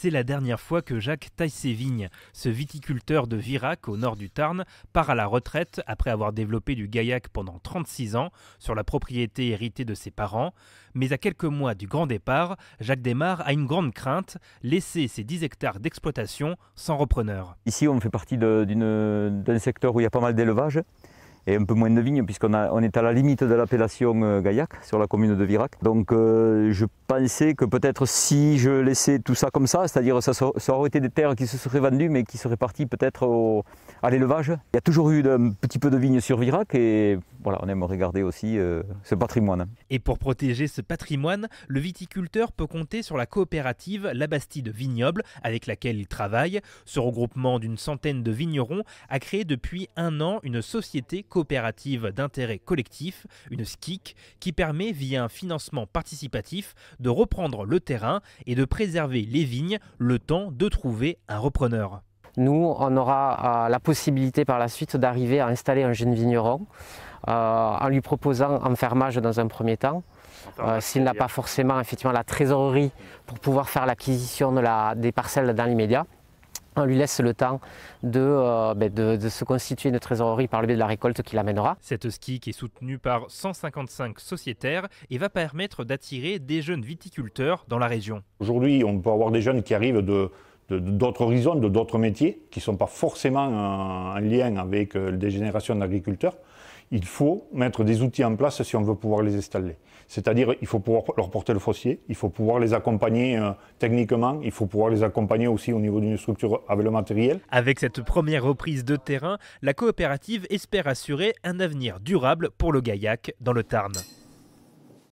C'est la dernière fois que Jacques taille ses vignes. Ce viticulteur de Virac, au nord du Tarn, part à la retraite après avoir développé du gaillac pendant 36 ans sur la propriété héritée de ses parents. Mais à quelques mois du grand départ, Jacques Desmar a une grande crainte, laisser ses 10 hectares d'exploitation sans repreneur. Ici, on fait partie d'un secteur où il y a pas mal d'élevage et un peu moins de vignes puisqu'on est à la limite de l'appellation gaillac sur la commune de Virac. Donc je pensais que peut-être si je laissais tout ça comme ça, c'est-à-dire ça aurait été des terres qui se seraient vendues mais qui seraient parties peut-être à l'élevage. Il y a toujours eu un petit peu de vignes sur Virac et voilà, on aimerait garder aussi ce patrimoine. Et pour protéger ce patrimoine, le viticulteur peut compter sur la coopérative La Bastide Vignoble avec laquelle il travaille. Ce regroupement d'une centaine de vignerons a créé depuis 1 an une société coopérative d'intérêt collectif, une SCIC, qui permet via un financement participatif de reprendre le terrain et de préserver les vignes le temps de trouver un repreneur. Nous, on aura la possibilité par la suite d'arriver à installer un jeune vigneron en lui proposant un fermage dans un premier temps. S'il n'a pas forcément effectivement la trésorerie pour pouvoir faire l'acquisition des parcelles dans l'immédiat, on lui laisse le temps de se constituer une trésorerie par le biais de la récolte qu'il amènera. Cette SCIC est soutenue par 155 sociétaires et va permettre d'attirer des jeunes viticulteurs dans la région. Aujourd'hui, on peut avoir des jeunes qui arrivent d'autres horizons, d'autres métiers, qui ne sont pas forcément en lien avec des générations d'agriculteurs. Il faut mettre des outils en place si on veut pouvoir les installer. C'est-à-dire il faut pouvoir leur porter le foncier, il faut pouvoir les accompagner techniquement, il faut pouvoir les accompagner aussi au niveau d'une structure avec le matériel. Avec cette première reprise de terrain, la coopérative espère assurer un avenir durable pour le gaillac dans le Tarn.